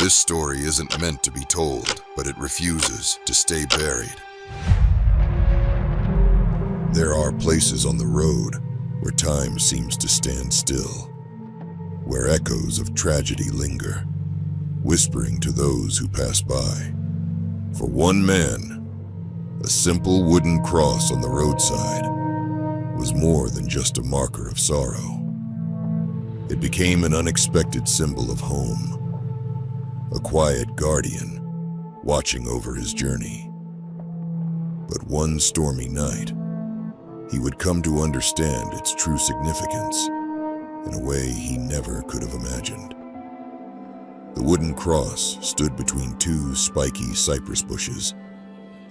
This story isn't meant to be told, but it refuses to stay buried. There are places on the road where time seems to stand still, where echoes of tragedy linger, whispering to those who pass by. For one man, a simple wooden cross on the roadside was more than just a marker of sorrow. It became an unexpected symbol of home, a quiet guardian watching over his journey. But one stormy night, he would come to understand its true significance in a way he never could have imagined. The wooden cross stood between two spiky cypress bushes,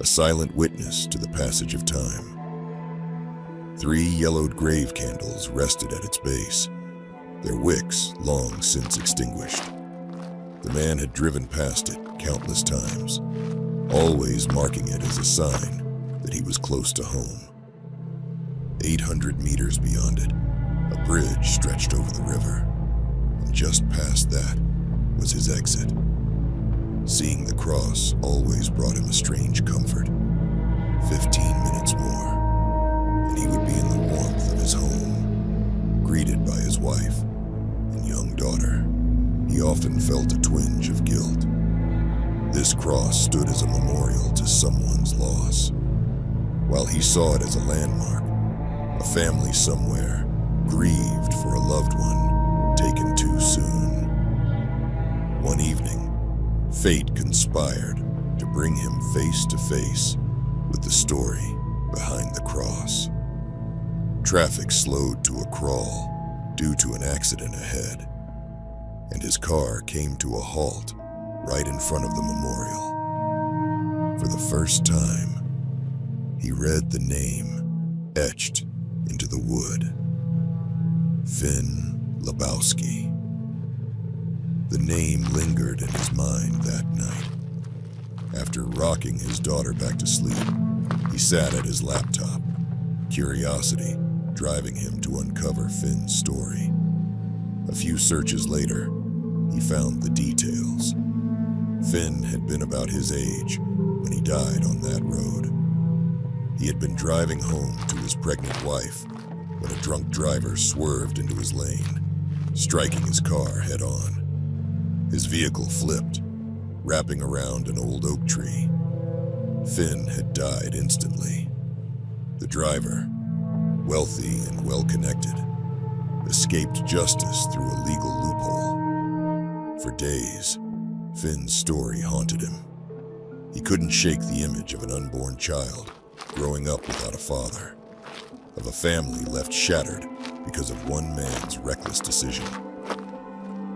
a silent witness to the passage of time. 3 yellowed grave candles rested at its base, their wicks long since extinguished. The man had driven past it countless times, always marking it as a sign that he was close to home. 800 meters beyond it, a bridge stretched over the river, and just past that was his exit. Seeing the cross always brought him a strange comfort. 15 minutes more, and he would be in the warmth of his home, greeted by his wife and young daughter. He often felt a twinge of guilt. This cross stood as a memorial to someone's loss, while he saw it as a landmark, a family somewhere grieved for a loved one taken too soon. One evening, fate conspired to bring him face to face with the story behind the cross. Traffic slowed to a crawl due to an accident ahead, and his car came to a halt right in front of the memorial. For the first time, he read the name etched into the wood: Finn Lebowski. The name lingered in his mind that night. After rocking his daughter back to sleep, he sat at his laptop, curiosity driving him to uncover Finn's story. A few searches later, he found the details. Finn had been about his age when he died on that road. He had been driving home to his pregnant wife when a drunk driver swerved into his lane, striking his car head-on. His vehicle flipped, wrapping around an old oak tree. Finn had died instantly. The driver, wealthy and well-connected, escaped justice through a legal loophole. For days, Finn's story haunted him. He couldn't shake the image of an unborn child growing up without a father, of a family left shattered because of one man's reckless decision.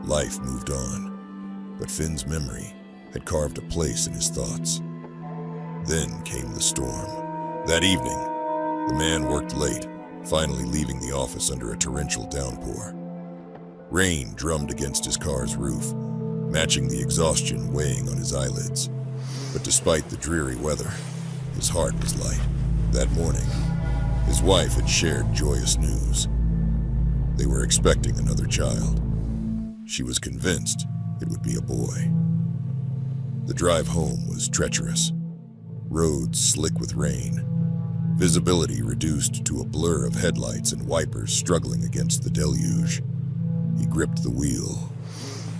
Life moved on, but Finn's memory had carved a place in his thoughts. Then came the storm. That evening, the man worked late, finally leaving the office under a torrential downpour. Rain drummed against his car's roof, matching the exhaustion weighing on his eyelids. But despite the dreary weather, his heart was light. That morning, his wife had shared joyous news. They were expecting another child. She was convinced it would be a boy. The drive home was treacherous. Roads slick with rain. Visibility reduced to a blur of headlights and wipers struggling against the deluge. He gripped the wheel,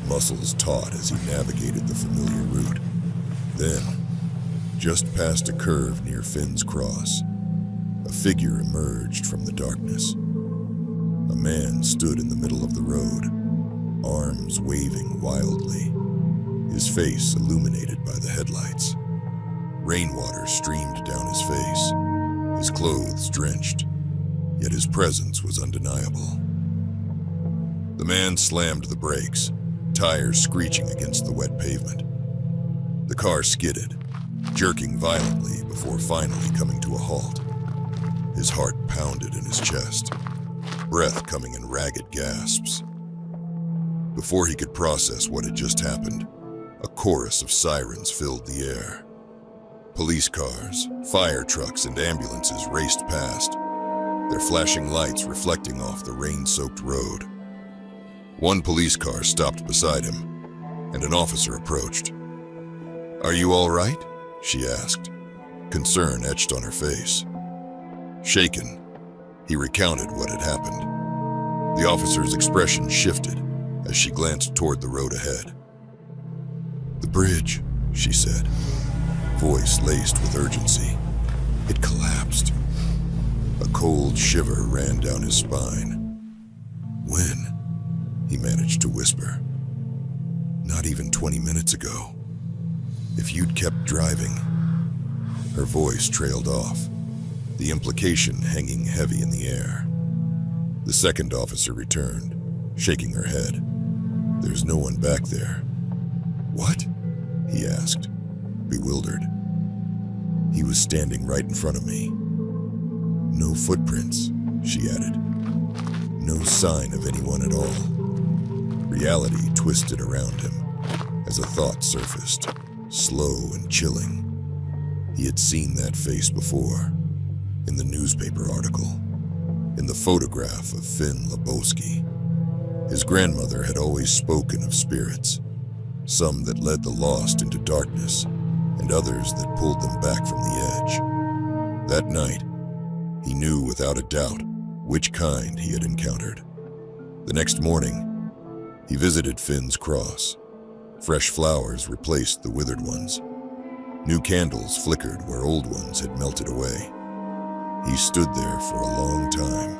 muscles taut as he navigated the familiar route. Then, just past a curve near Finn's cross, a figure emerged from the darkness. A man stood in the middle of the road, arms waving wildly, his face illuminated by the headlights. Rainwater streamed down his face, his clothes drenched, yet his presence was undeniable. The man slammed the brakes, tires screeching against the wet pavement. The car skidded, jerking violently before finally coming to a halt. His heart pounded in his chest, breath coming in ragged gasps. Before he could process what had just happened, a chorus of sirens filled the air. Police cars, fire trucks, and ambulances raced past, their flashing lights reflecting off the rain-soaked road. One police car stopped beside him, and an officer approached. "Are you all right?" she asked, concern etched on her face. Shaken, he recounted what had happened. The officer's expression shifted as she glanced toward the road ahead. "The bridge," she said, voice laced with urgency. "It collapsed." A cold shiver ran down his spine. "When?" he managed to whisper. "Not even 20 minutes ago. If you'd kept driving." Her voice trailed off, the implication hanging heavy in the air. The second officer returned, shaking her head. "There's no one back there." "What?" he asked, bewildered. "He was standing right in front of me." "No footprints," she added. "No sign of anyone at all." Reality twisted around him as a thought surfaced, slow and chilling. He had seen that face before, in the newspaper article, in the photograph of Finn Lebowski. His grandmother had always spoken of spirits, some that led the lost into darkness, and others that pulled them back from the edge. That night, he knew without a doubt which kind he had encountered. The next morning, he visited Finn's cross. Fresh flowers replaced the withered ones. New candles flickered where old ones had melted away. He stood there for a long time,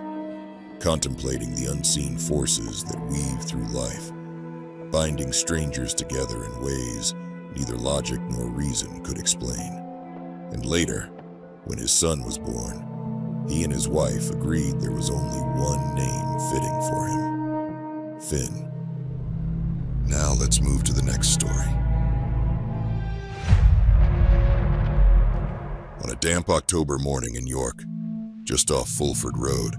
contemplating the unseen forces that weave through life, binding strangers together in ways neither logic nor reason could explain. And later, when his son was born, he and his wife agreed there was only one name fitting for him: Finn. Now let's move to the next story. On a damp October morning in York, just off Fulford Road,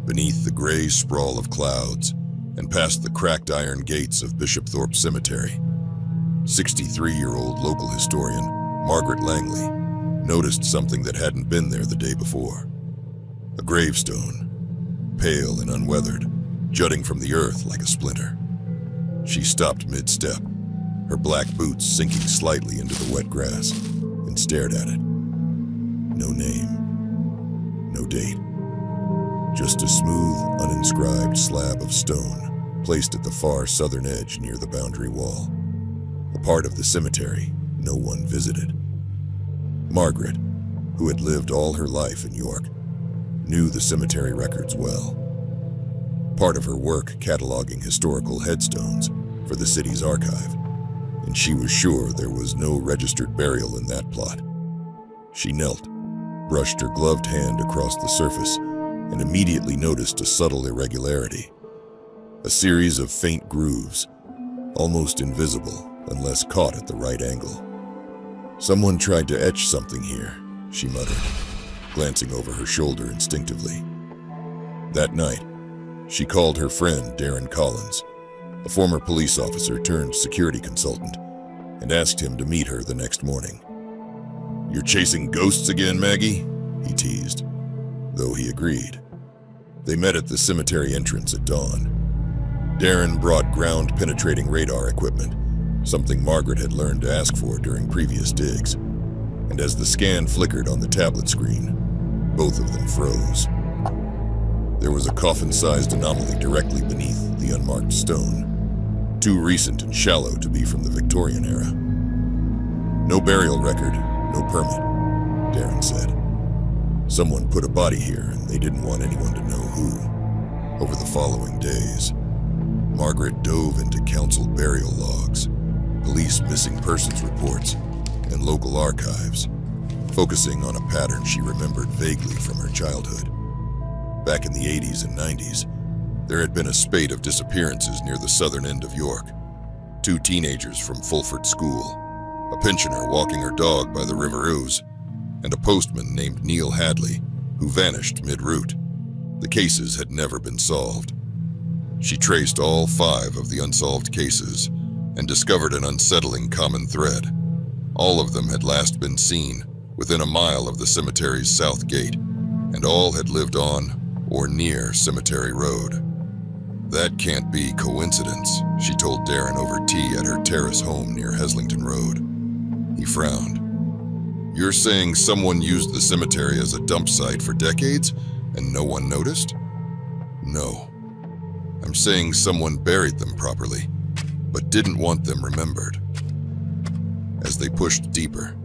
beneath the gray sprawl of clouds and past the cracked iron gates of Bishopthorpe Cemetery, 63-year-old local historian Margaret Langley noticed something that hadn't been there the day before. A gravestone, pale and unweathered, jutting from the earth like a splinter. She stopped mid-step, her black boots sinking slightly into the wet grass, and stared at it. No name, no date. Just a smooth, uninscribed slab of stone placed at the far southern edge near the boundary wall. A part of the cemetery no one visited. Margaret, who had lived all her life in York, knew the cemetery records well. Part of her work cataloging historical headstones for the city's archive, and she was sure there was no registered burial in that plot. She knelt, brushed her gloved hand across the surface, and immediately noticed a subtle irregularity. A series of faint grooves, almost invisible unless caught at the right angle. "Someone tried to etch something here," she muttered, glancing over her shoulder instinctively. That night, she called her friend Darren Collins, a former police officer turned security consultant, and asked him to meet her the next morning. "You're chasing ghosts again, Maggie?" he teased, though he agreed. They met at the cemetery entrance at dawn. Darren brought ground-penetrating radar equipment, something Margaret had learned to ask for during previous digs, and as the scan flickered on the tablet screen, both of them froze. There was a coffin-sized anomaly directly beneath the unmarked stone, too recent and shallow to be from the Victorian era. "No burial record, no permit," Darren said. "Someone put a body here and they didn't want anyone to know who." Over the following days, Margaret dove into council burial logs, police missing persons reports, and local archives, focusing on a pattern she remembered vaguely from her childhood. Back in the 80s and 90s, there had been a spate of disappearances near the southern end of York. 2 teenagers from Fulford School, a pensioner walking her dog by the River Ouse, and a postman named Neil Hadley, who vanished mid-route. The cases had never been solved. She traced all 5 of the unsolved cases and discovered an unsettling common thread. All of them had last been seen within a mile of the cemetery's south gate, and all had lived on or near Cemetery Road. That can't be coincidence, she told Darren over tea at her terrace home near Heslington Road. He frowned. You're saying someone used the cemetery as a dump site for decades and no one noticed? No. I'm saying someone buried them properly, but didn't want them remembered. As they pushed deeper,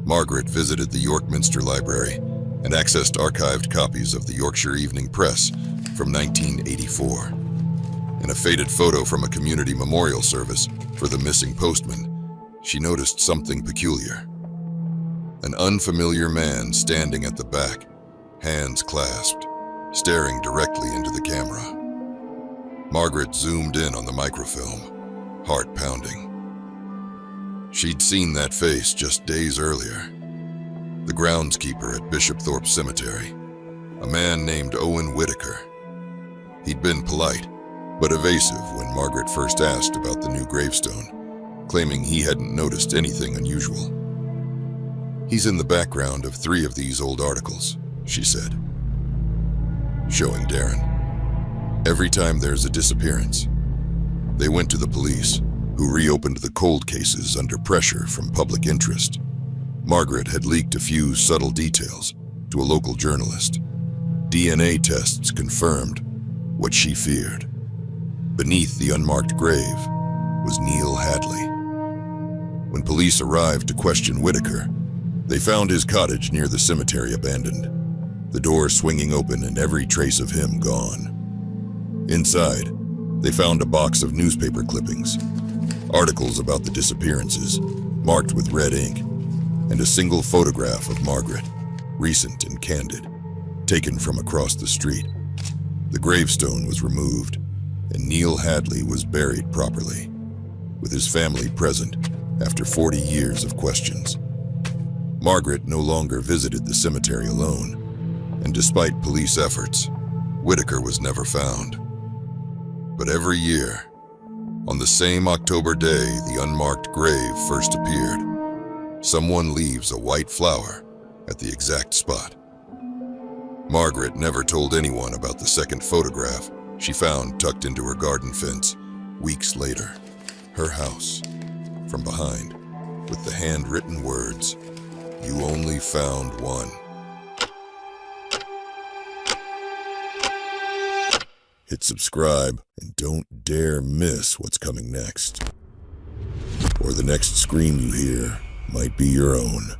Margaret visited the York Minster Library and accessed archived copies of the Yorkshire Evening Press from 1984. In a faded photo from a community memorial service for the missing postman, she noticed something peculiar. An unfamiliar man standing at the back, hands clasped, staring directly into the camera. Margaret zoomed in on the microfilm, heart pounding. She'd seen that face just days earlier. The groundskeeper at Bishopthorpe Cemetery, a man named Owen Whitaker. He'd been polite, but evasive when Margaret first asked about the new gravestone, claiming he hadn't noticed anything unusual. He's in the background of 3 of these old articles, she said, showing Darren. Every time there's a disappearance, they went to the police, who reopened the cold cases under pressure from public interest. Margaret had leaked a few subtle details to a local journalist. DNA tests confirmed what she feared. Beneath the unmarked grave was Neil Hadley. When police arrived to question Whitaker, they found his cottage near the cemetery abandoned, the door swinging open and every trace of him gone. Inside, they found a box of newspaper clippings, articles about the disappearances, marked with red ink, and a single photograph of Margaret, recent and candid, taken from across the street. The gravestone was removed, and Neil Hadley was buried properly, with his family present after 40 years of questions. Margaret no longer visited the cemetery alone, and despite police efforts, Whitaker was never found. But every year, on the same October day the unmarked grave first appeared, someone leaves a white flower at the exact spot. Margaret never told anyone about the second photograph she found tucked into her garden fence weeks later. Her house, from behind, with the handwritten words, "You only found one." Hit subscribe and don't dare miss what's coming next. Or the next scream you hear might be your own.